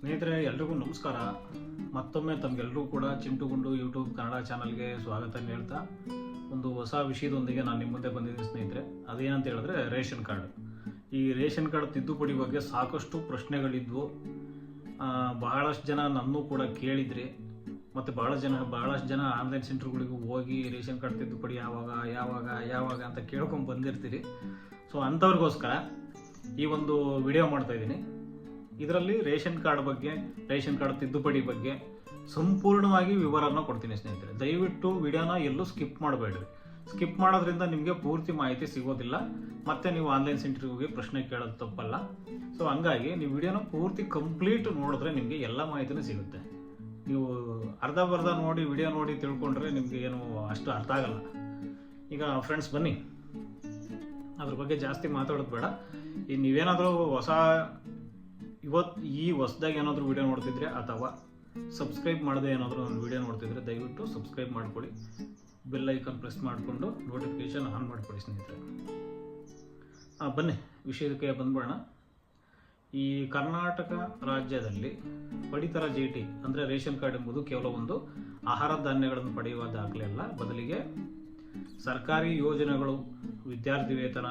ಸ್ನೇಹಿತರೆ, ಎಲ್ರಿಗೂ ನಮಸ್ಕಾರ. ಮತ್ತೊಮ್ಮೆ ತಮಗೆಲ್ಲರೂ ಕೂಡ ಚಿಂಟುಗುಂಡು ಯೂಟ್ಯೂಬ್ ಕನ್ನಡ ಚಾನಲ್ಗೆ ಸ್ವಾಗತ ಹೇಳ್ತಾ ಒಂದು ಹೊಸ ವಿಷಯದೊಂದಿಗೆ ನಾನು ನಿಮ್ಮ ಮುಂದೆ ಬಂದಿದ್ದೀನಿ ಸ್ನೇಹಿತರೆ. ಅದೇನಂತ ಹೇಳಿದ್ರೆ ರೇಷನ್ ಕಾರ್ಡ್. ಈ ರೇಷನ್ ಕಾರ್ಡ್ ತಿದ್ದುಪಡಿ ಬಗ್ಗೆ ಸಾಕಷ್ಟು ಪ್ರಶ್ನೆಗಳಿದ್ವು. ಬಹಳಷ್ಟು ಜನ ನನ್ನೂ ಕೂಡ ಕೇಳಿದ್ರಿ. ಮತ್ತು ಭಾಳಷ್ಟು ಜನ ಆನ್ಲೈನ್ ಸೆಂಟರ್ಗಳಿಗೂ ಹೋಗಿ ರೇಷನ್ ಕಾರ್ಡ್ ತಿದ್ದುಪಡಿ ಯಾವಾಗ ಅಂತ ಕೇಳ್ಕೊಂಡು ಬಂದಿರ್ತೀರಿ. ಸೊ ಅಂಥವ್ರಿಗೋಸ್ಕರ ಈ ಒಂದು ವಿಡಿಯೋ ಮಾಡ್ತಾಯಿದ್ದೀನಿ. ಇದರಲ್ಲಿ ರೇಷನ್ ಕಾರ್ಡ್ ತಿದ್ದುಪಡಿ ಬಗ್ಗೆ ಸಂಪೂರ್ಣವಾಗಿ ವಿವರನ ಕೊಡ್ತೀನಿ ಸ್ನೇಹಿತರೆ. ದಯವಿಟ್ಟು ವಿಡಿಯೋನ ಎಲ್ಲೂ ಸ್ಕಿಪ್ ಮಾಡಬೇಡ್ರಿ. ಸ್ಕಿಪ್ ಮಾಡೋದ್ರಿಂದ ನಿಮಗೆ ಪೂರ್ತಿ ಮಾಹಿತಿ ಸಿಗೋದಿಲ್ಲ, ಮತ್ತೆ ನೀವು ಆನ್ಲೈನ್ ಸೆಂಟರ್ಗೆ ಹೋಗಿ ಪ್ರಶ್ನೆ ಕೇಳೋದು ತಪ್ಪಲ್ಲ. ಸೊ ಹಂಗಾಗಿ ನೀವು ವಿಡಿಯೋನ ಪೂರ್ತಿ ಕಂಪ್ಲೀಟ್ ನೋಡಿದ್ರೆ ನಿಮಗೆ ಎಲ್ಲ ಮಾಹಿತಿನೂ ಸಿಗುತ್ತೆ. ನೀವು ಅರ್ಧ ನೋಡಿ ವಿಡಿಯೋ ನೋಡಿ ತಿಳ್ಕೊಂಡ್ರೆ ನಿಮಗೆ ಏನು ಅಷ್ಟು ಅರ್ಥ ಆಗಲ್ಲ. ಈಗ ಫ್ರೆಂಡ್ಸ್ ಬನ್ನಿ, ಅದ್ರ ಬಗ್ಗೆ ಜಾಸ್ತಿ ಮಾತಾಡೋದು ಬೇಡ. ಈಗ ನೀವೇನಾದರೂ ಹೊಸದಾಗಿ ಏನಾದರೂ ವಿಡಿಯೋ ನೋಡ್ತಿದ್ರೆ ಅಥವಾ ಸಬ್ಸ್ಕ್ರೈಬ್ ಮಾಡದೆ ಏನಾದರೂ ಒಂದು ವಿಡಿಯೋ ನೋಡ್ತಿದ್ರೆ ದಯವಿಟ್ಟು ಸಬ್ಸ್ಕ್ರೈಬ್ ಮಾಡ್ಕೊಳ್ಳಿ. ಬೆಲ್ ಐಕಾನ್ ಪ್ರೆಸ್ ಮಾಡಿಕೊಂಡು ನೋಟಿಫಿಕೇಶನ್ ಆನ್ ಮಾಡ್ಕೊಳ್ಳಿ ಸ್ನೇಹಿತರೆ. ಬನ್ನಿ ವಿಷಯಕ್ಕೆ ಬಂದ್ಬಿಡೋಣ. ಈ ಕರ್ನಾಟಕ ರಾಜ್ಯದಲ್ಲಿ ಪಡಿತರ ಚೀಟಿ ಅಂದರೆ ರೇಷನ್ ಕಾರ್ಡ್ ಎಂಬುದು ಕೇವಲ ಒಂದು ಆಹಾರ ಧಾನ್ಯಗಳನ್ನು ಪಡೆಯುವ ದಾಖಲೆ ಅಲ್ಲ, ಬದಲಿಗೆ ಸರ್ಕಾರಿ ಯೋಜನೆಗಳು, ವಿದ್ಯಾರ್ಥಿ ವೇತನ,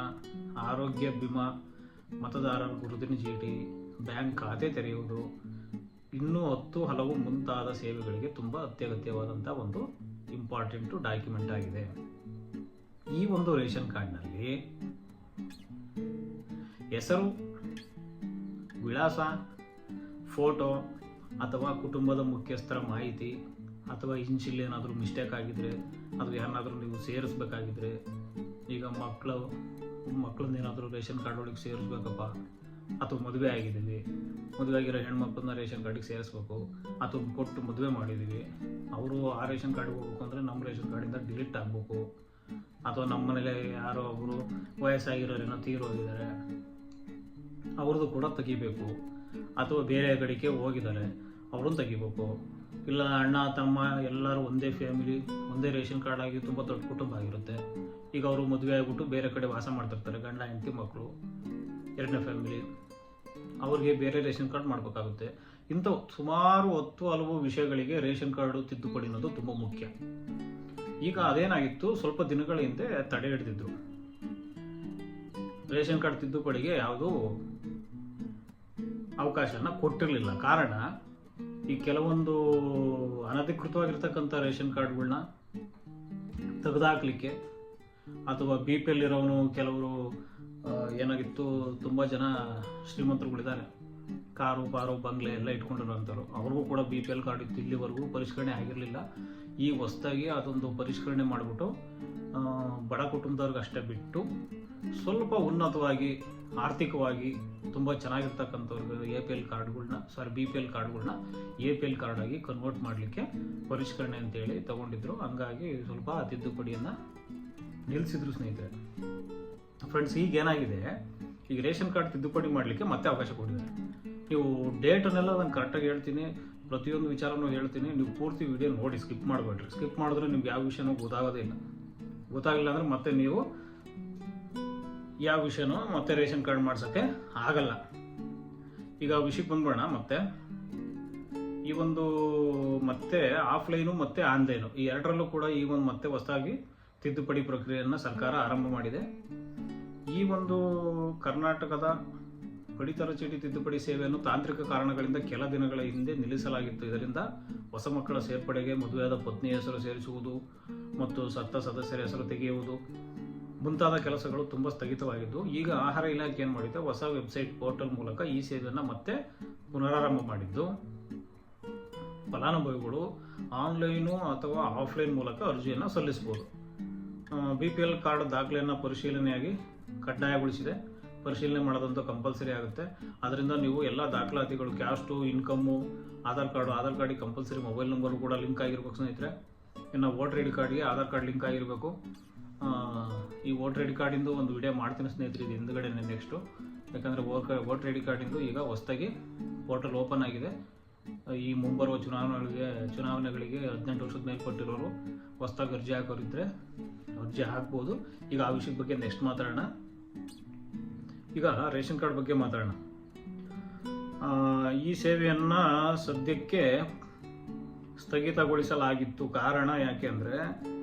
ಆರೋಗ್ಯ ವಿಮಾ, ಮತದಾರರ ಗುರುತಿನ ಚೀಟಿ, ಬ್ಯಾಂಕ್ ಖಾತೆ ತೆರೆಯುವುದು, ಇನ್ನೂ ಹಲವು ಮುಂತಾದ ಸೇವೆಗಳಿಗೆ ತುಂಬ ಅತ್ಯಗತ್ಯವಾದಂಥ ಒಂದು ಇಂಪಾರ್ಟೆಂಟು ಡಾಕ್ಯುಮೆಂಟ್ ಆಗಿದೆ. ಈ ಒಂದು ರೇಷನ್ ಕಾರ್ಡ್ನಲ್ಲಿ ಹೆಸರು, ವಿಳಾಸ, ಫೋಟೋ ಅಥವಾ ಕುಟುಂಬದ ಮುಖ್ಯಸ್ಥರ ಮಾಹಿತಿ ಅಥವಾ ಇನ್ಶಿಲ್ ಏನಾದರೂ ಮಿಸ್ಟೇಕ್ ಆಗಿದ್ರೆ ಅದು ಯಾರನ್ನಾದರೂ ನೀವು ಸೇರಿಸ್ಬೇಕಾಗಿದ್ರೆ, ಈಗ ಮಕ್ಕಳನ್ನ ಏನಾದರೂ ರೇಷನ್ ಕಾರ್ಡ್ ಒಳಗೆ ಸೇರಿಸ್ಬೇಕಪ್ಪ, ಅಥವಾ ಮದುವೆ ಆಗಿದ್ದೀವಿ, ಮದುವೆ ಆಗಿರೋ ಹೆಣ್ಮಕ್ಳನ್ನ ರೇಷನ್ ಕಾರ್ಡಿಗೆ ಸೇರಿಸ್ಬೇಕು, ಅಥವಾ ಕೊಟ್ಟು ಮದುವೆ ಮಾಡಿದ್ದೀವಿ, ಅವರು ಆ ರೇಷನ್ ಕಾರ್ಡಿಗೆ ಹೋಗ್ಬೇಕು ಅಂದರೆ ನಮ್ಮ ರೇಷನ್ ಕಾರ್ಡಿಂದ ಡಿಲೀಟ್ ಆಗಬೇಕು, ಅಥವಾ ನಮ್ಮ ಮನೇಲಿ ಯಾರೋ ಒಬ್ಬರು ವಯಸ್ಸಾಗಿರೋರೇನೋ ತೀರೋಗಿದ್ದಾರೆ ಅವ್ರದ್ದು ಕೂಡ ತೆಗಿಬೇಕು, ಅಥವಾ ಬೇರೆ ಕಡೆಗೆ ಹೋಗಿದ್ದಾರೆ ಅವ್ರನ್ನ ತೆಗಿಬೇಕು. ಇಲ್ಲ ಅಣ್ಣ ತಮ್ಮ ಎಲ್ಲರೂ ಒಂದೇ ಫ್ಯಾಮಿಲಿ, ಒಂದೇ ರೇಷನ್ ಕಾರ್ಡ್ ಆಗಿ ತುಂಬ ದೊಡ್ಡ ಕುಟುಂಬ ಆಗಿರುತ್ತೆ. ಈಗ ಅವರು ಮದುವೆ ಆಗಿಬಿಟ್ಟು ಬೇರೆ ಕಡೆ ವಾಸ ಮಾಡ್ತಿರ್ತಾರೆ, ಗಂಡ ಹೆಂಡತಿ ಮಕ್ಕಳು, ಎರಡನೇ ಫ್ಯಾಮಿಲಿ, ಅವ್ರಿಗೆ ಬೇರೆ ರೇಷನ್ ಕಾರ್ಡ್ ಮಾಡಬೇಕಾಗುತ್ತೆ. ಇಂಥ ಸುಮಾರು ಹಲವು ವಿಷಯಗಳಿಗೆ ರೇಷನ್ ಕಾರ್ಡು ತಿದ್ದುಪಡಿ ಅನ್ನೋದು ತುಂಬ ಮುಖ್ಯ. ಈಗ ಅದೇನಾಗಿತ್ತು, ಸ್ವಲ್ಪ ದಿನಗಳ ಹಿಂದೆ ತಡೆ ಹಿಡಿದಿದ್ರು. ರೇಷನ್ ಕಾರ್ಡ್ ತಿದ್ದುಪಡಿಗೆ ಯಾವುದೂ ಅವಕಾಶನ ಕೊಟ್ಟಿರಲಿಲ್ಲ. ಕಾರಣ, ಈ ಕೆಲವೊಂದು ಅನಧಿಕೃತವಾಗಿರ್ತಕ್ಕಂಥ ರೇಷನ್ ಕಾರ್ಡ್ಗಳನ್ನ ತೆಗೆದುಹಾಕ್ಲಿಕ್ಕೆ, ಅಥವಾ BPL ಇರೋನು, ಕೆಲವರು ಏನಾಗಿತ್ತು, ತುಂಬ ಜನ ಶ್ರೀಮಂತರುಗಳಿದ್ದಾರೆ, ಕಾರು ಬಂಗ್ಲೆ ಎಲ್ಲ ಇಟ್ಕೊಂಡಿರೋಂಥವ್ರು, ಅವ್ರಿಗೂ ಕೂಡ BPL ಕಾರ್ಡ್ ಇತ್ತು. ಇಲ್ಲಿವರೆಗೂ ಪರಿಷ್ಕರಣೆ ಆಗಿರಲಿಲ್ಲ. ಈ ಹೊಸದಾಗಿ ಅದೊಂದು ಪರಿಷ್ಕರಣೆ ಮಾಡಿಬಿಟ್ಟು ಬಡ ಕುಟುಂಬದವ್ರಿಗೆ ಅಷ್ಟೇ ಬಿಟ್ಟು ಸ್ವಲ್ಪ ಉನ್ನತವಾಗಿ ಆರ್ಥಿಕವಾಗಿ ತುಂಬ ಚೆನ್ನಾಗಿರ್ತಕ್ಕಂಥವ್ರಿಗೆ BPL ಕಾರ್ಡ್ಗಳನ್ನ APL ಕಾರ್ಡ್ ಆಗಿ ಕನ್ವರ್ಟ್ ಮಾಡಲಿಕ್ಕೆ ಪರಿಷ್ಕರಣೆ ಅಂತೇಳಿ ತಗೊಂಡಿದ್ರು. ಹಂಗಾಗಿ ಸ್ವಲ್ಪ ತಿದ್ದುಪಡಿಯನ್ನು ನಿಲ್ಲಿಸಿದ್ರು ಸ್ನೇಹಿತರೆ. ಫ್ರೆಂಡ್ಸ್, ಈಗ ಏನಾಗಿದೆ, ಈಗ ರೇಷನ್ ಕಾರ್ಡ್ ತಿದ್ದುಪಡಿ ಮಾಡಲಿಕ್ಕೆ ಮತ್ತೆ ಅವಕಾಶ ಕೊಟ್ಟಿದ್ದಾರೆ. ನೀವು ಡೇಟನ್ನೆಲ್ಲ ನಾನು ಕರೆಕ್ಟಾಗಿ ಹೇಳ್ತೀನಿ, ಪ್ರತಿಯೊಂದು ವಿಚಾರನೂ ಹೇಳ್ತೀನಿ. ನೀವು ಪೂರ್ತಿ ವಿಡಿಯೋ ನೋಡಿ, ಸ್ಕಿಪ್ ಮಾಡಬೇಡ್ರಿ. ಸ್ಕಿಪ್ ಮಾಡಿದ್ರೆ ನಿಮ್ಗೆ ಯಾವ ವಿಷಯನೂ ಗೊತ್ತಾಗಿಲ್ಲ ಅಂದರೆ ಮತ್ತೆ ನೀವು ಯಾವ ವಿಷಯನೂ ಮತ್ತೆ ರೇಷನ್ ಕಾರ್ಡ್ ಮಾಡ್ಸೋಕ್ಕೆ ಆಗಲ್ಲ. ಈಗ ವಿಷಯಕ್ಕೆ ಬಂದ್ಬಿಡೋಣ. ಈ ಒಂದು ಮತ್ತೆ ಆಫ್ಲೈನು ಮತ್ತು ಆನ್ಲೈನು ಈ ಎರಡರಲ್ಲೂ ಕೂಡ ಈ ಒಂದು ಮತ್ತೆ ಹೊಸದಾಗಿ ತಿದ್ದುಪಡಿ ಪ್ರಕ್ರಿಯೆಯನ್ನು ಸರ್ಕಾರ ಆರಂಭ ಮಾಡಿದೆ. ಈ ಒಂದು ಕರ್ನಾಟಕದ ಪಡಿತರ ಚೀಟಿ ತಿದ್ದುಪಡಿ ಸೇವೆಯನ್ನು ತಾಂತ್ರಿಕ ಕಾರಣಗಳಿಂದ ಕೆಲ ದಿನಗಳ ಹಿಂದೆ ನಿಲ್ಲಿಸಲಾಗಿತ್ತು. ಇದರಿಂದ ಹೊಸ ಮಕ್ಕಳ ಸೇರ್ಪಡೆಗೆ, ಮದುವೆಯಾದ ಪತ್ನಿ ಹೆಸರು ಸೇರಿಸುವುದು ಮತ್ತು ಸತ್ತ ಸದಸ್ಯರ ಹೆಸರು ತೆಗೆಯುವುದು ಮುಂತಾದ ಕೆಲಸಗಳು ತುಂಬ ಸ್ಥಗಿತವಾಗಿದ್ದು, ಈಗ ಆಹಾರ ಇಲಾಖೆ ಏನು ಮಾಡಿದೆ, ಹೊಸ ವೆಬ್ಸೈಟ್ ಪೋರ್ಟಲ್ ಮೂಲಕ ಈ ಸೇವೆಯನ್ನು ಮತ್ತೆ ಪುನರಾರಂಭ ಮಾಡಿದ್ದು, ಫಲಾನುಭವಿಗಳು ಆನ್ಲೈನು ಅಥವಾ ಆಫ್ಲೈನ್ ಮೂಲಕ ಅರ್ಜಿಯನ್ನು ಸಲ್ಲಿಸಬಹುದು. BPL ಕಾರ್ಡ್ ದಾಖಲೆಯನ್ನು ಪರಿಶೀಲನೆಯಾಗಿ ಕಡ್ಡಾಯಗೊಳಿಸಿದೆ. ಪರಿಶೀಲನೆ ಮಾಡೋದಂತೂ ಕಂಪಲ್ಸರಿ ಆಗುತ್ತೆ. ಅದರಿಂದ ನೀವು ಎಲ್ಲ ದಾಖಲಾತಿಗಳು, ಕ್ಯಾಸ್ಟು, ಇನ್ಕಮ್ಮು, ಆಧಾರ್ ಕಾರ್ಡಿಗೆ ಕಂಪಲ್ಸರಿ ಮೊಬೈಲ್ ನಂಬರು ಕೂಡ ಲಿಂಕ್ ಆಗಿರ್ಬೇಕು ಸ್ನೇಹಿತರೆ. ಇನ್ನು ವೋಟರ್ ಐ ಡಿ ಕಾರ್ಡ್ಗೆ ಆಧಾರ್ ಕಾರ್ಡ್ ಲಿಂಕ್ ಆಗಿರಬೇಕು. ಈ ವೋಟರ್ ಐ ಡಿ ಕಾರ್ಡಿಂದು ಒಂದು ವಿಡಿಯೋ ಮಾಡ್ತೀನಿ ಸ್ನೇಹಿತರೆ, ಇದು ಹಿಂದ್ಗಡೆ ನೆಕ್ಸ್ಟು. ಯಾಕಂದರೆ ವೋಟರ್ ಐ ಡಿ ಕಾರ್ಡಿಂದು ಈಗ ಹೊಸದಾಗಿ ಪೋರ್ಟಲ್ ಓಪನ್ ಆಗಿದೆ. ಈ ಮುಂಬರುವ ಚುನಾವಣೆಗಳಿಗೆ 18 ವರ್ಷದ ಮೇಲ್ಪಟ್ಟಿರೋರು ಹೊಸದಾಗಿ ಅರ್ಜಿ ಹಾಕೋರಿದ್ದರೆ ಅರ್ಜಿ ಹಾಕ್ಬೋದು. ಈಗ ಆ ವಿಷಯದ ಬಗ್ಗೆ ನೆಕ್ಸ್ಟ್ ಮಾತಾಡೋಣ. ಈಗ ರೇಷನ್ ಕಾರ್ಡ್ ಬಗ್ಗೆ ಮಾತಾಡೋಣ. ಈ ಸೇವೆಯನ್ನು ಸದ್ಯಕ್ಕೆ ಸ್ಥಗಿತಗೊಳಿಸಲಾಗಿತ್ತು. ಕಾರಣ ಯಾಕೆ ಅಂದರೆ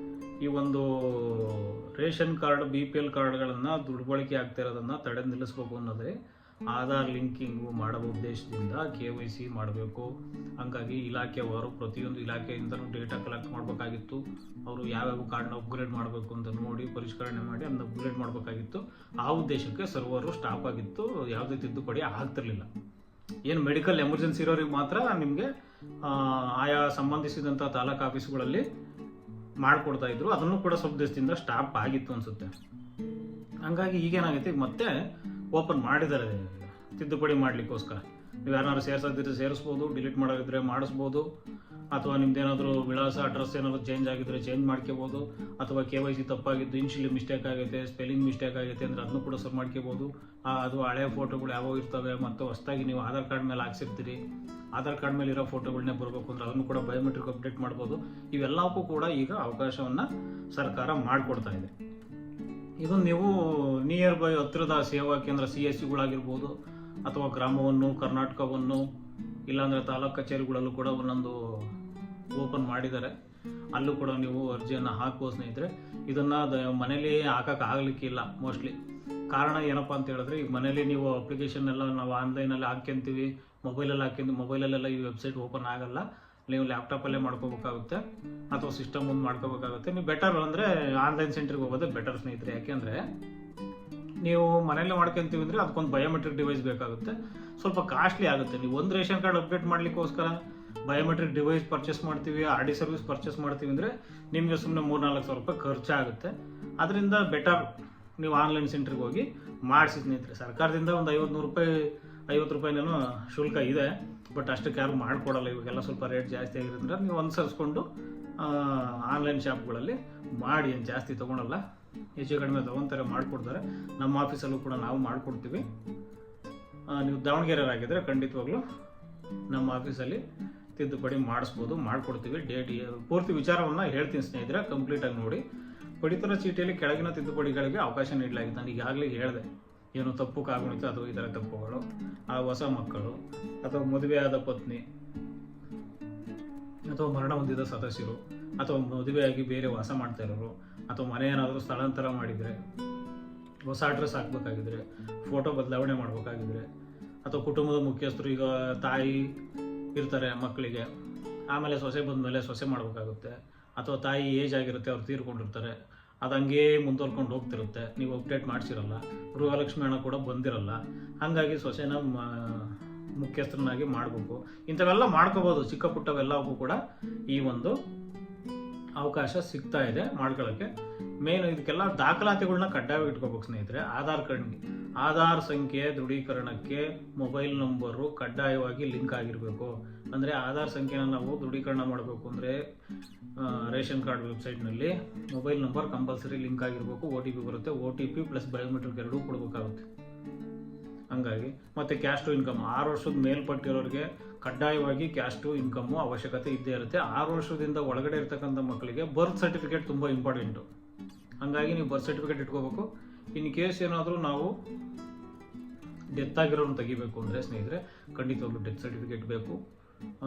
ಈ ಒಂದು ರೇಷನ್ ಕಾರ್ಡ್ BPL ಕಾರ್ಡ್ಗಳನ್ನು ದುರ್ಬಳಕೆ ಆಗ್ತಿರೋದನ್ನು ತಡೆ ನಿಲ್ಲಿಸಬೇಕು ಅನ್ನೋದೇ ಆಧಾರ್ ಲಿಂಕಿಂಗು ಮಾಡುವ ಉದ್ದೇಶದಿಂದ KYC ಮಾಡಬೇಕು. ಹಂಗಾಗಿ ಇಲಾಖೆವಾರು ಪ್ರತಿಯೊಂದು ಇಲಾಖೆಯಿಂದಲೂ ಡೇಟಾ ಕಲೆಕ್ಟ್ ಮಾಡಬೇಕಾಗಿತ್ತು. ಅವರು ಯಾವ್ಯಾವ ಕಾರ್ಡ್ನ ಅಪ್ಗ್ರೇಡ್ ಮಾಡಬೇಕು ಅಂತ ನೋಡಿ ಪರಿಷ್ಕರಣೆ ಮಾಡಿ ಅದನ್ನ ಅಪ್ಗ್ರೇಡ್ ಮಾಡಬೇಕಾಗಿತ್ತು. ಆ ಉದ್ದೇಶಕ್ಕೆ ಸರ್ವರು ಸ್ಟಾಪ್ ಆಗಿತ್ತು, ಯಾವುದೇ ತಿದ್ದುಪಡಿ ಆಗ್ತಿರ್ಲಿಲ್ಲ. ಏನು ಮೆಡಿಕಲ್ ಎಮರ್ಜೆನ್ಸಿ ಇರೋರಿಗೆ ಮಾತ್ರ ನಿಮಗೆ ಆಯಾ ಸಂಬಂಧಿಸಿದಂಥ ತಾಲೂಕು ಆಫೀಸ್ಗಳಲ್ಲಿ ಮಾಡಿಕೊಡ್ತಾ ಇದ್ರು. ಅದನ್ನು ಕೂಡ ಸ್ವಲ್ಪ ದಿವಸದಿಂದ ಸ್ಟಾಪ್ ಆಗಿತ್ತು ಅನಿಸುತ್ತೆ. ಹಂಗಾಗಿ ಈಗೇನಾಗೈತೆ ಮತ್ತೆ ಓಪನ್ ಮಾಡಿದ್ದಾರೆ ತಿದ್ದುಪಡಿ ಮಾಡಲಿಕ್ಕೋಸ್ಕರ. ನೀವು ಯಾರನ್ನಾರು ಸೇರಿಸೋದಿದ್ರೆ ಸೇರಿಸ್ಬೋದು, ಡಿಲೀಟ್ ಮಾಡೋದಿದ್ರೆ ಮಾಡಿಸ್ಬೋದು, ಅಥವಾ ನಿಮ್ದೇನಾದರೂ ವಿಳಾಸ ಅಡ್ರೆಸ್ ಏನಾದರೂ ಚೇಂಜ್ ಆಗಿದ್ರೆ ಚೇಂಜ್ ಮಾಡ್ಕೋಬೋದು, ಅಥವಾ KYC ತಪ್ಪಾಗಿದ್ದು ಇನ್ಶಿಯಲಿ ಮಿಸ್ಟೇಕ್ ಆಗೈತೆ, ಸ್ಪೆಲ್ಲಿಂಗ್ ಮಿಸ್ಟೇಕ್ ಆಗೈತೆ ಅಂದರೆ ಅದನ್ನು ಕೂಡ ಸರಿ ಮಾಡ್ಕೋಬೋದು. ಅದು ಹಳೆಯ ಫೋಟೋಗಳು ಯಾವೋ ಇರ್ತವೆ, ಮತ್ತು ಹೊಸದಾಗಿ ನೀವು ಆಧಾರ್ ಕಾರ್ಡ್ ಮೇಲೆ ಹಾಕ್ಸಿರ್ತೀರಿ, ಆಧಾರ್ ಕಾರ್ಡ್ ಮೇಲೆ ಇರೋ ಫೋಟೋಗಳನ್ನೇ ಬರಬೇಕು ಅಂದರೆ ಅದನ್ನು ಕೂಡ ಬಯೋಮೆಟ್ರಿಕ್ ಅಪ್ಡೇಟ್ ಮಾಡ್ಬೋದು. ಇವೆಲ್ಲಕ್ಕೂ ಕೂಡ ಈಗ ಅವಕಾಶವನ್ನು ಸರ್ಕಾರ ಮಾಡಿಕೊಡ್ತಾ ಇದೆ. ಇದು ನೀವು ನಿಯರ್ ಬೈ ಹತ್ತಿರದ ಸೇವಾ ಕೇಂದ್ರ CSCಗಳಾಗಿರ್ಬೋದು, ಅಥವಾ ಗ್ರಾಮವನ್ನು, ಕರ್ನಾಟಕವನ್ನು, ಇಲ್ಲಾಂದರೆ ತಾಲೂಕು ಕಚೇರಿಗಳಲ್ಲೂ ಕೂಡ ಒಂದೊಂದು ಓಪನ್ ಮಾಡಿದ್ದಾರೆ. ಅಲ್ಲೂ ಕೂಡ ನೀವು ಅರ್ಜಿಯನ್ನು ಹಾಕ್ಬೋದು ಸ್ನೇಹಿತರೆ. ಇದನ್ನು ಮನೇಲಿ ಹಾಕೋಕ್ಕಾಗಲಿಕ್ಕಿಲ್ಲ ಮೋಸ್ಟ್ಲಿ. ಕಾರಣ ಏನಪ್ಪ ಅಂತ ಹೇಳಿದ್ರೆ, ಈಗ ಮನೇಲಿ ನೀವು ಅಪ್ಲಿಕೇಶನ್ ಎಲ್ಲ ನಾವು ಆನ್ಲೈನಲ್ಲಿ ಹಾಕ್ಯಂತೀವಿ, ಮೊಬೈಲಲ್ಲಿ ಹಾಕ್ಯಂತೀವಿ. ಮೊಬೈಲಲ್ಲೆಲ್ಲ ಈ ವೆಬ್ಸೈಟ್ ಓಪನ್ ಆಗಲ್ಲ. ನೀವು ಲ್ಯಾಪ್ಟಾಪಲ್ಲೇ ಮಾಡ್ಕೋಬೇಕಾಗುತ್ತೆ ಅಥವಾ ಸಿಸ್ಟಮ್ ಒಂದು ಮಾಡ್ಕೋಬೇಕಾಗುತ್ತೆ. ನೀವು ಬೆಟರ್ ಅಂದರೆ ಆನ್ಲೈನ್ ಸೆಂಟ್ರಿಗೆ ಹೋಗೋದೇ ಬೆಟರ್ ಸ್ನೇಹಿತರೆ. ಯಾಕೆಂದರೆ ನೀವು ಮನೆಯಲ್ಲೇ ಮಾಡ್ಕೊಂತೀವಿ ಅಂದರೆ ಅದಕ್ಕೊಂದು ಬಯೋಮೆಟ್ರಿಕ್ ಡಿವೈಸ್ ಬೇಕಾಗುತ್ತೆ, ಸ್ವಲ್ಪ ಕಾಸ್ಟ್ಲಿ ಆಗುತ್ತೆ. ನೀವು ಒಂದು ರೇಷನ್ ಕಾರ್ಡ್ ಅಪ್ಡೇಟ್ ಮಾಡಲಿಕ್ಕೋಸ್ಕರ ಬಯೋಮೆಟ್ರಿಕ್ ಡಿವೈಸ್ ಪರ್ಚೇಸ್ ಮಾಡ್ತೀವಿ, RD ಸರ್ವಿಸ್ ಪರ್ಚೇಸ್ ಮಾಡ್ತೀವಿ ಅಂದರೆ ನಿಮಗೆ ಸುಮ್ಮನೆ 3-4 ಸಾವಿರ ರೂಪಾಯಿ ಖರ್ಚಾಗುತ್ತೆ. ಅದರಿಂದ ಬೆಟರ್ ನೀವು ಆನ್ಲೈನ್ ಸೆಂಟ್ರಿಗೆ ಹೋಗಿ ಮಾಡಿಸಿ ಸ್ನೇಹಿತರೆ. ಸರ್ಕಾರದಿಂದ ಒಂದು 50 ರೂಪಾಯಿನೇನೋ ಶುಲ್ಕ ಇದೆ, ಬಟ್ ಅಷ್ಟಕ್ಕೆ ಯಾರು ಮಾಡಿಕೊಡಲ್ಲ. ಇವಾಗೆಲ್ಲ ಸ್ವಲ್ಪ ರೇಟ್ ಜಾಸ್ತಿ ಆಗಿರೋದ್ರಿಂದ ನೀವು ಅನುಸರಿಸ್ಕೊಂಡು ಆನ್ಲೈನ್ ಶಾಪ್ಗಳಲ್ಲಿ ಮಾಡಿ, ಏನು ಜಾಸ್ತಿ ತೊಗೊಳಲ್ಲ, ಹೆಚ್ಚು ಕಡಿಮೆ ತೊಗೊತಾರೆ, ಮಾಡಿಕೊಡ್ತಾರೆ. ನಮ್ಮ ಆಫೀಸಲ್ಲೂ ಕೂಡ ನಾವು ಮಾಡಿಕೊಡ್ತೀವಿ. ನೀವು ದಾವಣಗೆರೆಯವರಾಗಿದ್ದರೆ ಖಂಡಿತವಾಗ್ಲೂ ನಮ್ಮ ಆಫೀಸಲ್ಲಿ ತಿದ್ದುಪಡಿ ಮಾಡಿಸ್ಬೋದು, ಮಾಡಿಕೊಡ್ತೀವಿ. ಪೂರ್ತಿ ವಿಚಾರವನ್ನು ಹೇಳ್ತೀನಿ ಸ್ನೇಹಿತರೆ, ಕಂಪ್ಲೀಟಾಗಿ ನೋಡಿ. ಪಡಿತರ ಚೀಟಿಯಲ್ಲಿ ಕೆಳಗಿನ ತಿದ್ದುಪಡಿಗಳಿಗೆ ಅವಕಾಶ ನೀಡಲಾಗಿದೆ. ನಾನು ಈಗಾಗಲೇ ಹೇಳಿದೆ, ಏನು ತಪ್ಪು ಕಾಗುಣಿತ ಅಥವಾ ಈ ಥರ ತಪ್ಪುಗಳು, ಆ ಹೊಸ ಮಕ್ಕಳು ಅಥವಾ ಮದುವೆಯಾದ ಪತ್ನಿ ಅಥವಾ ಮರಣ ಹೊಂದಿದ ಸದಸ್ಯರು ಅಥವಾ ಮದುವೆಯಾಗಿ ಬೇರೆ ವಾಸ ಮಾಡ್ತಾ ಇರೋರು ಅಥವಾ ಮನೆ ಏನಾದರೂ ಸ್ಥಳಾಂತರ ಮಾಡಿದರೆ, ಹೊಸ ಅಡ್ರೆಸ್ ಹಾಕಬೇಕಾಗಿದ್ರೆ, ಫೋಟೋ ಬದಲಾವಣೆ ಮಾಡಬೇಕಾಗಿದ್ರೆ, ಅಥವಾ ಕುಟುಂಬದ ಮುಖ್ಯಸ್ಥರು ಈಗ ತಾಯಿ ಇರ್ತಾರೆ ಮಕ್ಕಳಿಗೆ, ಆಮೇಲೆ ಸೊಸೆ ಬಂದಮೇಲೆ ಸೊಸೆ ಮಾಡಬೇಕಾಗುತ್ತೆ, ಅಥವಾ ತಾಯಿ ಏಜ್ ಆಗಿರುತ್ತೆ, ಅವ್ರು ತೀರ್ಕೊಂಡಿರ್ತಾರೆ, ಅದು ಹಂಗೇ ಮುಂದುವರ್ಕೊಂಡು ಹೋಗ್ತಿರುತ್ತೆ, ನೀವು ಅಪ್ಡೇಟ್ ಮಾಡಿಸಿರಲ್ಲ, ಗೃಹಲಕ್ಷ್ಮಿ ಹಣ ಕೂಡ ಬಂದಿರಲ್ಲ, ಹಾಗಾಗಿ ಸೊಸೆನ ಮುಖ್ಯಸ್ಥರನ್ನಾಗಿ ಮಾಡಬೇಕು. ಇಂಥವೆಲ್ಲ ಮಾಡ್ಕೋಬೋದು. ಚಿಕ್ಕ ಪುಟ್ಟವೆಲ್ಲವೂ ಕೂಡ ಈ ಒಂದು ಅವಕಾಶ ಸಿಗ್ತಾ ಇದೆ ಮಾಡ್ಕೊಳ್ಳೋಕ್ಕೆ. ಮೇನ್ ಇದಕ್ಕೆಲ್ಲ ದಾಖಲಾತಿಗಳನ್ನ ಕಡ್ಡಾಯವಾಗಿ ಇಟ್ಕೋಬೇಕು ಸ್ನೇಹಿತರೆ. ಆಧಾರ್ ಸಂಖ್ಯೆ ದೃಢೀಕರಣಕ್ಕೆ ಮೊಬೈಲ್ ನಂಬರು ಕಡ್ಡಾಯವಾಗಿ ಲಿಂಕ್ ಆಗಿರಬೇಕು. ಅಂದರೆ ಆಧಾರ್ ಸಂಖ್ಯೆನ ನಾವು ದೃಢೀಕರಣ ಮಾಡಬೇಕು ಅಂದರೆ ರೇಷನ್ ಕಾರ್ಡ್ ವೆಬ್ಸೈಟ್ನಲ್ಲಿ ಮೊಬೈಲ್ ನಂಬರ್ ಕಂಪಲ್ಸರಿ ಲಿಂಕ್ ಆಗಿರಬೇಕು. OTP ಬರುತ್ತೆ, OTP ಪ್ಲಸ್ ಬಯೋಮೆಟ್ರಿಕ್ ಎರಡೂ ಕೊಡಬೇಕಾಗುತ್ತೆ. ಹಂಗಾಗಿ ಮತ್ತು ಕ್ಯಾಶ್ ಟು ಇನ್ಕಮ್ 6 ವರ್ಷದ ಮೇಲ್ಪಟ್ಟಿರೋರಿಗೆ ಕಡ್ಡಾಯವಾಗಿ ಕ್ಯಾಶ್ ಟು ಇನ್ಕಮ್ಮು ಅವಶ್ಯಕತೆ ಇದ್ದೇ ಇರುತ್ತೆ. 6 ವರ್ಷದಿಂದ ಒಳಗಡೆ ಇರ್ತಕ್ಕಂಥ ಮಕ್ಕಳಿಗೆ ಬರ್ತ್ ಸರ್ಟಿಫಿಕೇಟ್ ತುಂಬ ಇಂಪಾರ್ಟೆಂಟು. ಹಂಗಾಗಿ ನೀವು ಬರ್ತ್ ಸರ್ಟಿಫಿಕೇಟ್ ಇಟ್ಕೋಬೇಕು. ಇನ್ ಕೇಸ್ ಏನಾದರೂ ನಾವು ಡೆತ್ ಆಗಿರೋನು ತೆಗಿಬೇಕು ಅಂದರೆ ಸ್ನೇಹಿತರೆ ಖಂಡಿತವಾಗ್ಲೂ ಡೆತ್ ಸರ್ಟಿಫಿಕೇಟ್ ಬೇಕು.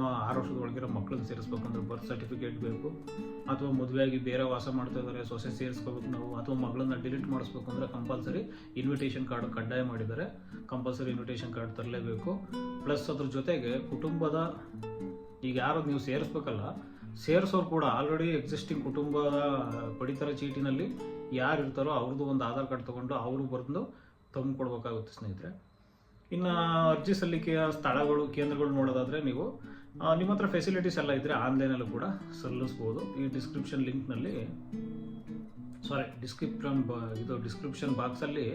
6 ವರ್ಷದ ಒಳಗಿರೋ ಮಕ್ಕಳನ್ನ ಸೇರಿಸ್ಬೇಕು ಅಂದರೆ ಬರ್ತ್ ಸರ್ಟಿಫಿಕೇಟ್ ಬೇಕು. ಅಥವಾ ಮದುವೆಯಾಗಿ ಬೇರೆ ವಾಸ ಮಾಡ್ತಾ ಇದ್ದಾರೆ, ಸೊಸೆ ಸೇರಿಸ್ಕೋಬೇಕು ನಾವು, ಅಥವಾ ಮಗಳನ್ನ ಡಿಲೀಟ್ ಮಾಡಿಸ್ಬೇಕು ಅಂದರೆ ಕಂಪಲ್ಸರಿ ಇನ್ವಿಟೇಷನ್ ಕಾರ್ಡ್ ಕಡ್ಡಾಯ ಮಾಡಿದ್ದಾರೆ. ಕಂಪಲ್ಸರಿ ಇನ್ವಿಟೇಷನ್ ಕಾರ್ಡ್ ತರಲೇಬೇಕು. ಪ್ಲಸ್ ಅದ್ರ ಜೊತೆಗೆ ಕುಟುಂಬದ ಈಗ ಯಾರು ನೀವು ಸೇರಿಸ್ಬೇಕಲ್ಲ, ಸೇರಿಸೋರು ಕೂಡ ಆಲ್ರೆಡಿ ಎಕ್ಸಿಸ್ಟಿಂಗ್ ಕುಟುಂಬದ ಪಡಿತರ ಚೀಟಿನಲ್ಲಿ ಯಾರು ಇರ್ತಾರೋ ಅವ್ರದ್ದು ಒಂದು ಆಧಾರ್ ಕಾರ್ಡ್ ತೊಗೊಂಡು ಅವರು ಬರೆದು ತಂದುಕೊಡ್ಬೇಕಾಗುತ್ತೆ ಸ್ನೇಹಿತರೆ. ಇನ್ನು ಅರ್ಜಿ ಸಲ್ಲಿಕೆಯ ಸ್ಥಳಗಳು, ಕೇಂದ್ರಗಳು ನೋಡೋದಾದರೆ ನೀವು ನಿಮ್ಮ ಹತ್ರ ಫೆಸಿಲಿಟೀಸ್ ಎಲ್ಲ ಇದ್ದರೆ ಆನ್ಲೈನಲ್ಲೂ ಕೂಡ ಸಲ್ಲಿಸ್ಬೋದು. ಈ ಡಿಸ್ಕ್ರಿಪ್ಷನ್ ಬಾಕ್ಸಲ್ಲಿ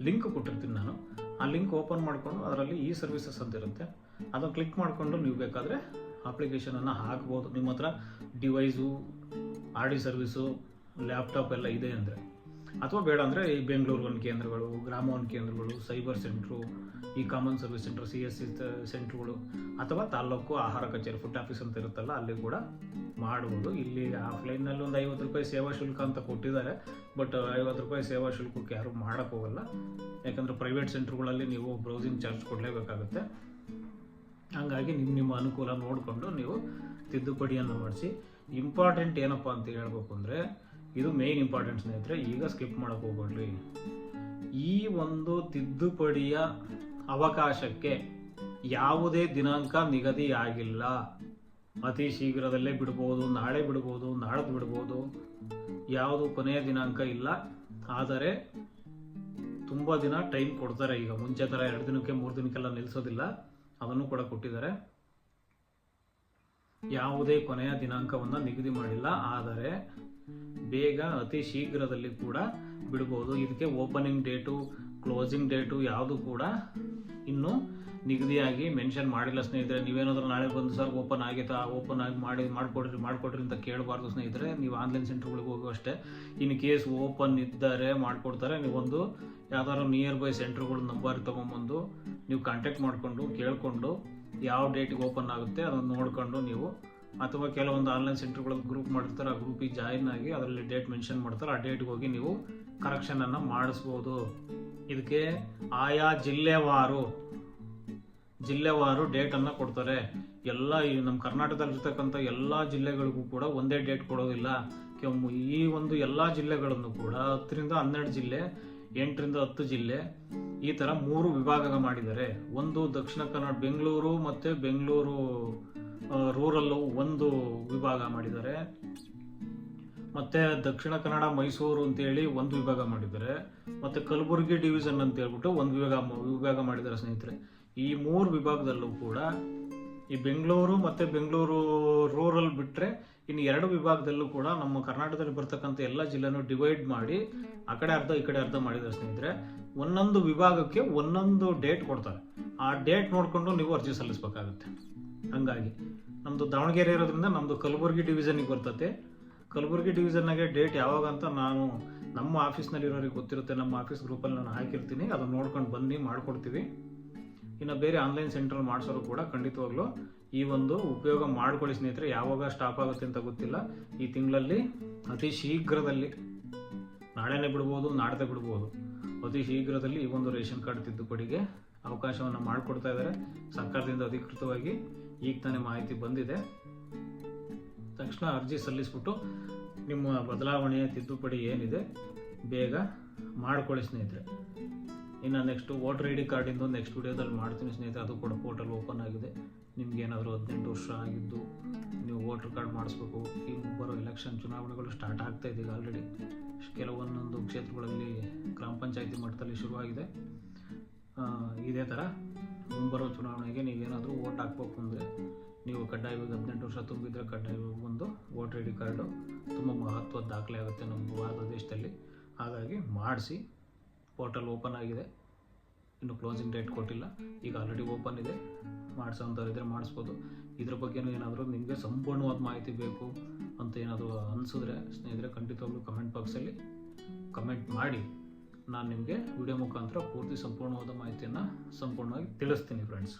ಲಿಂಕ್ ಕೊಟ್ಟಿರ್ತೀನಿ ನಾನು. ಆ ಲಿಂಕ್ ಓಪನ್ ಮಾಡಿಕೊಂಡು ಅದರಲ್ಲಿ ಸರ್ವಿಸಸ್ ಅಂತ ಇರುತ್ತೆ, ಅದನ್ನು ಕ್ಲಿಕ್ ಮಾಡಿಕೊಂಡು ನೀವು ಬೇಕಾದರೆ ಅಪ್ಲಿಕೇಶನನ್ನು ಹಾಕ್ಬೋದು. ನಿಮ್ಮ ಹತ್ರ ಡಿವೈಸು, RD ಸರ್ವಿಸು, ಲ್ಯಾಪ್ಟಾಪ್ ಎಲ್ಲ ಇದೆ ಅಂದರೆ, ಅಥವಾ ಬೇಡ ಅಂದರೆ ಈ ಬೆಂಗಳೂರು ಒಂದು ಕೇಂದ್ರಗಳು, ಗ್ರಾಮ ಒಂದು ಕೇಂದ್ರಗಳು, ಸೈಬರ್ ಸೆಂಟ್ರು, ಈ ಕಾಮನ್ ಸರ್ವಿಸ್ ಸೆಂಟರ್ CSC ಸೆಂಟ್ರುಗಳು, ಅಥವಾ ತಾಲ್ಲೂಕು ಆಹಾರ ಕಚೇರಿ ಫುಡ್ ಆಫೀಸ್ ಅಂತ ಇರುತ್ತಲ್ಲ ಅಲ್ಲಿ ಕೂಡ ಮಾಡ್ಬೋದು. ಇಲ್ಲಿ ಆಫ್ಲೈನಲ್ಲಿ ಒಂದು 50 ರೂಪಾಯಿ ಸೇವಾ ಶುಲ್ಕ ಅಂತ ಕೊಟ್ಟಿದ್ದಾರೆ, ಬಟ್ 50 ರೂಪಾಯಿ ಸೇವಾ ಶುಲ್ಕಕ್ಕೆ ಯಾರು ಮಾಡೋಕ್ಕೋಗಲ್ಲ. ಯಾಕಂದರೆ ಪ್ರೈವೇಟ್ ಸೆಂಟ್ರುಗಳಲ್ಲಿ ನೀವು ಬ್ರೌಸಿಂಗ್ ಚಾರ್ಜ್ ಕೊಡಲೇಬೇಕಾಗುತ್ತೆ. ಹಾಗಾಗಿ ನಿಮ್ಮ ಅನುಕೂಲ ನೋಡಿಕೊಂಡು ನೀವು ತಿದ್ದುಪಡಿಯನ್ನು ಮಾಡಿಸಿ. ಇಂಪಾರ್ಟೆಂಟ್ ಏನಪ್ಪ ಅಂತ ಹೇಳ್ಬೇಕು ಅಂದರೆ, ಇದು ಮೇಯ್ನ್ ಇಂಪಾರ್ಟೆಂಟ್ ಸ್ನೇಹಿತರೆ, ಈಗ ಸ್ಕಿಪ್ ಮಾಡೋಕ್ಕೆ ಹೋಗ್ಬೇಡ್ರಿ. ಈ ಒಂದು ತಿದ್ದುಪಡಿಯ ಅವಕಾಶಕ್ಕೆ ಯಾವುದೇ ದಿನಾಂಕ ನಿಗದಿ ಆಗಿಲ್ಲ. ಅತಿ ಶೀಘ್ರದಲ್ಲೇ ಬಿಡ್ಬೋದು, ನಾಳೆ ಬಿಡ್ಬೋದು, ನಾಳೆ ಬಿಡ್ಬೋದು, ಯಾವುದು ಕೊನೆಯ ದಿನಾಂಕ ಇಲ್ಲ. ಆದರೆ ತುಂಬ ದಿನ ಟೈಮ್ ಕೊಡ್ತಾರೆ. ಈಗ ಮುಂಚೆ ಥರ 2 ದಿನಕ್ಕೆ 3 ದಿನಕ್ಕೆಲ್ಲ ನಿಲ್ಲಿಸೋದಿಲ್ಲ, ಅದನ್ನು ಕೂಡ ಕೊಟ್ಟಿದ್ದಾರೆ. ಯಾವುದೇ ಕೊನೆಯ ದಿನಾಂಕವನ್ನು ನಿಗದಿ ಮಾಡಿಲ್ಲ, ಆದರೆ ಬೇಗ ಅತಿ ಶೀಘ್ರದಲ್ಲಿ ಕೂಡ ಬಿಡ್ಬೋದು. ಇದಕ್ಕೆ ಓಪನಿಂಗ್ ಡೇಟು, ಕ್ಲೋಸಿಂಗ್ ಡೇಟು ಯಾವುದು ಕೂಡ ಇನ್ನೂ ನಿಗದಿಯಾಗಿ ಮೆನ್ಷನ್ ಮಾಡಿಲ್ಲ ಸ್ನೇಹಿತರೆ. ನೀವೇನಾದ್ರೂ ನಾಳೆ ಬಂದು ಸರ್ ಓಪನ್ ಆಗಿತ್ತಾ, ಓಪನ್ ಆಗಿ ಮಾಡಿಕೊಡ್ರಿ ಅಂತ ಕೇಳಬಾರ್ದು ಸ್ನೇಹಿತರೆ. ನೀವು ಆನ್ಲೈನ್ ಸೆಂಟರ್ಗಳಿಗೆ ಹೋಗೋ ಅಷ್ಟೇ. ಇನ್ ಕೇಸ್ ಓಪನ್ ಇದ್ದರೆ ಮಾಡಿಕೊಡ್ತಾರೆ. ನೀವೊಂದು ಯಾವ್ದಾದ್ರು ನಿಯರ್ ಬೈ ಸೆಂಟರ್ಗಳ ನಂಬರ್ ತೊಗೊಂಬಂದು ನೀವು ಕಾಂಟ್ಯಾಕ್ಟ್ ಮಾಡಿಕೊಂಡು ಕೇಳಿಕೊಂಡು ಯಾವ ಡೇಟಿಗೆ ಓಪನ್ ಆಗುತ್ತೆ ಅದನ್ನು ನೋಡ್ಕೊಂಡು ನೀವು, ಅಥವಾ ಕೆಲವೊಂದು ಆನ್ಲೈನ್ ಸೆಂಟರ್ಗಳಲ್ಲಿ ಗ್ರೂಪ್ ಮಾಡಿರ್ತಾರೆ, ಆ ಗ್ರೂಪಿಗೆ ಜಾಯಿನ್ ಆಗಿ ಅದರಲ್ಲಿ ಡೇಟ್ ಮೆನ್ಷನ್ ಮಾಡ್ತಾರೆ, ಆ ಡೇಟ್ಗೆ ಹೋಗಿ ನೀವು ಕರೆಕ್ಷನನ್ನು ಮಾಡಿಸ್ಬೋದು. ಇದಕ್ಕೆ ಆಯಾ ಜಿಲ್ಲೆವಾರು ಡೇಟನ್ನು ಕೊಡ್ತಾರೆ. ಎಲ್ಲ ಈ ನಮ್ಮ ಕರ್ನಾಟಕದಲ್ಲಿರ್ತಕ್ಕಂಥ ಎಲ್ಲ ಜಿಲ್ಲೆಗಳಿಗೂ ಕೂಡ ಒಂದೇ ಡೇಟ್ ಕೊಡೋದಿಲ್ಲ. ಈ ಒಂದು ಎಲ್ಲ ಜಿಲ್ಲೆಗಳನ್ನು ಕೂಡ 10 ರಿಂದ 12 ಜಿಲ್ಲೆ, 8 ರಿಂದ 10 ಜಿಲ್ಲೆ, ಈ ಥರ 3 ವಿಭಾಗ ಮಾಡಿದ್ದಾರೆ. ಒಂದು ದಕ್ಷಿಣ ಕನ್ನಡ, ಬೆಂಗಳೂರು ಮತ್ತು ಬೆಂಗಳೂರು ರೂರಲ್ಲು ಒಂದು ವಿಭಾಗ ಮಾಡಿದ್ದಾರೆ. ಮತ್ತು ದಕ್ಷಿಣ ಕನ್ನಡ ಮೈಸೂರು ಅಂತೇಳಿ ಒಂದು ವಿಭಾಗ ಮಾಡಿದ್ದಾರೆ. ಮತ್ತು ಕಲಬುರಗಿ ಡಿವಿಷನ್ ಅಂತ ಹೇಳ್ಬಿಟ್ಟು ಒಂದು ವಿಭಾಗ ಮಾಡಿದ್ದಾರೆ ಸ್ನೇಹಿತರೆ. ಈ 3 ವಿಭಾಗದಲ್ಲೂ ಕೂಡ ಈ ಬೆಂಗಳೂರು ಮತ್ತು ಬೆಂಗಳೂರು ರೂರಲ್ ಬಿಟ್ಟರೆ ಇನ್ನು 2 ವಿಭಾಗದಲ್ಲೂ ಕೂಡ ನಮ್ಮ ಕರ್ನಾಟಕದಲ್ಲಿ ಬರ್ತಕ್ಕಂಥ ಎಲ್ಲ ಜಿಲ್ಲೆನೂ ಡಿವೈಡ್ ಮಾಡಿ ಆ ಕಡೆ ಅರ್ಧ ಈ ಕಡೆ ಅರ್ಧ ಮಾಡಿದ್ದಾರೆ ಸ್ನೇಹಿತರೆ. ಒಂದೊಂದು ವಿಭಾಗಕ್ಕೆ ಒಂದೊಂದು ಡೇಟ್ ಕೊಡ್ತಾರೆ. ಆ ಡೇಟ್ ನೋಡಿಕೊಂಡು ನೀವು ಅರ್ಜಿ ಸಲ್ಲಿಸಬೇಕಾಗುತ್ತೆ. ಹಂಗಾಗಿ ನಮ್ಮದು ದಾವಣಗೆರೆ ಇರೋದ್ರಿಂದ ನಮ್ಮದು ಕಲಬುರಗಿ ಡಿವಿಷನಿಗೆ ಬರ್ತದೆ. ಕಲಬುರಗಿ ಡಿವಿಷನ್ನಾಗೆ ಡೇಟ್ ಯಾವಾಗ ಅಂತ ನಾನು ನಮ್ಮ ಆಫೀಸ್ನಲ್ಲಿರೋರಿಗೆ ಗೊತ್ತಿರುತ್ತೆ. ನಮ್ಮ ಆಫೀಸ್ ಗ್ರೂಪಲ್ಲಿ ನಾನು ಹಾಕಿರ್ತೀನಿ, ಅದನ್ನು ನೋಡ್ಕೊಂಡು ಬನ್ನಿ, ಮಾಡಿಕೊಡ್ತೀವಿ. ಇನ್ನು ಬೇರೆ ಆನ್ಲೈನ್ ಸೆಂಟರ್ ಮಾಡಿಸೋರು ಕೂಡ ಖಂಡಿತವಾಗ್ಲೂ ಈ ಒಂದು ಉಪಯೋಗ ಮಾಡ್ಕೊಳ್ಳಿ ಸ್ನೇಹಿತರೆ. ಯಾವಾಗ ಸ್ಟಾಪ್ ಆಗುತ್ತೆ ಅಂತ ಗೊತ್ತಿಲ್ಲ. ಈ ತಿಂಗಳಲ್ಲಿ ಅತಿ ಶೀಘ್ರದಲ್ಲಿ, ನಾಳೆನೇ ಬಿಡ್ಬೋದು, ನಾಡ್ದೇ ಬಿಡ್ಬೋದು, ಅತಿ ಶೀಘ್ರದಲ್ಲಿ ಈ ಒಂದು ರೇಷನ್ ಕಾರ್ಡ್ ತಿದ್ದುಪಡಿಗೆ ಅವಕಾಶವನ್ನು ಮಾಡಿಕೊಡ್ತಾ ಇದ್ದಾರೆ ಸರ್ಕಾರದಿಂದ ಅಧಿಕೃತವಾಗಿ. ಈಗ ತಾನೇ ಮಾಹಿತಿ ಬಂದಿದೆ. ತಕ್ಷಣ ಅರ್ಜಿ ಸಲ್ಲಿಸ್ಬಿಟ್ಟು ನಿಮ್ಮ ಬದಲಾವಣೆಯ ತಿದ್ದುಪಡಿ ಏನಿದೆ ಬೇಗ ಮಾಡ್ಕೊಳ್ಳಿ ಸ್ನೇಹಿತರೆ. ಇನ್ನು ನೆಕ್ಸ್ಟು ವೋಟರ್ ID ಕಾರ್ಡಿಂದು ನೆಕ್ಸ್ಟ್ ವಿಡಿಯೋದಲ್ಲಿ ಮಾಡ್ತೀನಿ ಸ್ನೇಹಿತರೆ. ಅದು ಕೂಡ ಪೋರ್ಟಲ್ ಓಪನ್ ಆಗಿದೆ. ನಿಮ್ಗೇನಾದರೂ 18 ವರ್ಷ ಆಗಿದ್ದು ನೀವು ವೋಟರ್ ಕಾರ್ಡ್ ಮಾಡಿಸ್ಬೇಕು. ಈ ಬರೋ ಎಲೆಕ್ಷನ್ ಚುನಾವಣೆಗಳು ಸ್ಟಾರ್ಟ್ ಆಗ್ತಾ ಇದೆ ಈಗ ಆಲ್ರೆಡಿ. ಕೆಲವೊಂದೊಂದು ಕ್ಷೇತ್ರಗಳಲ್ಲಿ ಗ್ರಾಮ ಪಂಚಾಯತಿ ಮಟ್ಟದಲ್ಲಿ ಶುರುವಾಗಿದೆ. ಇದೇ ಥರ ಮುಂಬರೋ ಚುನಾವಣೆಗೆ ನೀವೇನಾದರೂ ವೋಟ್ ಹಾಕ್ಬೇಕು ಅಂದರೆ ನೀವು ಕಡ್ಡಾಯವಾಗಿ 18 ವರ್ಷ ತುಂಬಿದರೆ ಕಡ್ಡಾಯವಾಗಿ ಒಂದು ವೋಟರ್ ID ಕಾರ್ಡು ತುಂಬ ಮಹತ್ವದ ದಾಖಲೆ ಆಗುತ್ತೆ ನಮ್ಮ ಭಾರತ ದೇಶದಲ್ಲಿ. ಹಾಗಾಗಿ ಮಾಡಿಸಿ. ಪೋರ್ಟಲ್ ಓಪನ್ ಆಗಿದೆ, ಇನ್ನು ಕ್ಲೋಸಿಂಗ್ ಡೇಟ್ ಕೊಟ್ಟಿಲ್ಲ. ಈಗ ಆಲ್ರೆಡಿ ಓಪನ್ ಇದೆ. ಮಾಡಿಸೋಂಥವ್ರಿದ್ರೆ ಮಾಡಿಸ್ಬೋದು. ಇದ್ರ ಬಗ್ಗೆನೂ ಏನಾದರೂ ನಿಮಗೆ ಸಂಪೂರ್ಣವಾದ ಮಾಹಿತಿ ಬೇಕು ಅಂತ ಏನಾದರೂ ಅನಿಸಿದ್ರೆ ಸ್ನೇಹಿತರೆ ಖಂಡಿತವಾಗ್ಲೂ ಕಮೆಂಟ್ ಬಾಕ್ಸಲ್ಲಿ ಕಮೆಂಟ್ ಮಾಡಿ. ನಾನು ನಿಮಗೆ ವಿಡಿಯೋ ಮುಖಾಂತರ ಪೂರ್ತಿ ಸಂಪೂರ್ಣವಾದ ಮಾಹಿತಿಯನ್ನು ಸಂಪೂರ್ಣವಾಗಿ ತಿಳಿಸ್ತೀನಿ ಫ್ರೆಂಡ್ಸ್.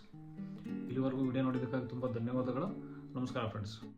ಇಲ್ಲಿವರೆಗೂ ವಿಡಿಯೋ ನೋಡಿದ್ದಕ್ಕಾಗಿ ತುಂಬ ಧನ್ಯವಾದಗಳು. ನಮಸ್ಕಾರ ಫ್ರೆಂಡ್ಸ್.